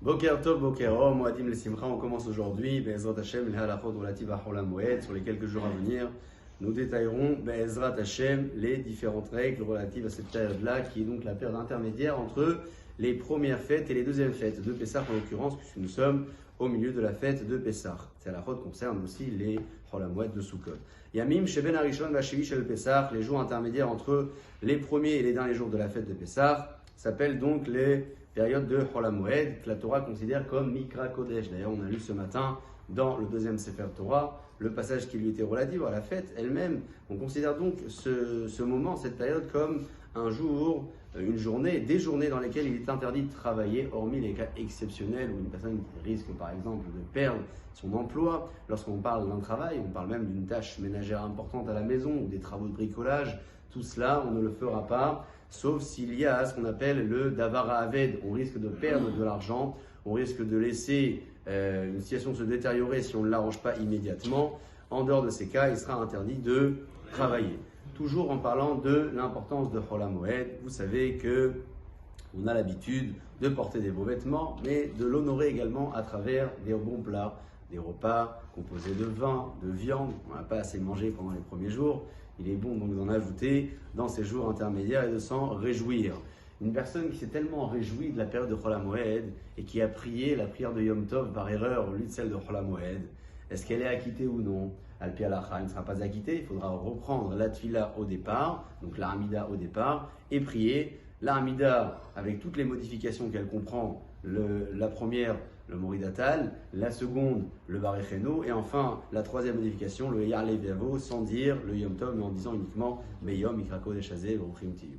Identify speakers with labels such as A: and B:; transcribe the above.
A: Boker Tov, Boker Om, Moadim le Simcha, on commence aujourd'hui, Be'ezrat Hashem, les halachot relatifs à Chol HaMoed. Sur les quelques jours à venir, nous détaillerons, Be'ezrat Hashem, les différentes règles relatives à cette période-là, qui est donc la période intermédiaire entre les premières fêtes et les deuxièmes fêtes de Pessah en l'occurrence, puisque nous sommes au milieu de la fête de Pessah. Ces halachot concernent aussi les Chol HaMoed de Sukkot. Yamim, Sheben Harishon, Vashivi, Shel Pessah, les jours intermédiaires entre les premiers et les derniers jours de la fête de Pessah, s'appellent donc les période de Chol HaMoed, que la Torah considère comme Mikra Kodesh. D'ailleurs, on a lu ce matin dans le deuxième Sefer Torah le passage qui lui était relatif à la fête elle-même. On considère donc ce moment, cette période, comme un jour, une journée, des journées dans lesquelles il est interdit de travailler, hormis les cas exceptionnels où une personne risque par exemple de perdre son emploi. Lorsqu'on parle d'un travail, on parle même d'une tâche ménagère importante à la maison ou des travaux de bricolage. Tout cela, on ne le fera pas, sauf s'il y a ce qu'on appelle le davar ha'aved. On risque de perdre de l'argent, on risque de laisser une situation se détériorer si on ne l'arrange pas immédiatement. En dehors de ces cas, il sera interdit de travailler. Toujours en parlant de l'importance de Chol HaMoed, vous savez que on a l'habitude de porter des beaux vêtements, mais de l'honorer également à travers des bons plats, des repas composés de vin, de viande. On n'a pas assez mangé pendant les premiers jours. Il est bon donc d'en ajouter dans ces jours intermédiaires et de s'en réjouir. Une personne qui s'est tellement réjouie de la période de Chol HaMoed et qui a prié la prière de Yom Tov par erreur au lieu de celle de Chol HaMoed, est-ce qu'elle est acquittée ou non? Al-Pi Halacha, elle ne sera pas acquittée. Il faudra reprendre la Tfila au départ, donc la Hamida au départ, et prier la Hamida avec toutes les modifications qu'elle comprend. La première, le Moridatal, la seconde, le Barecheno, et enfin la troisième modification, le Yarle Viavo, sans dire le Yom Tov, mais en disant uniquement Beyom, Ikrako, Deshazé, Vruchim Tiyu.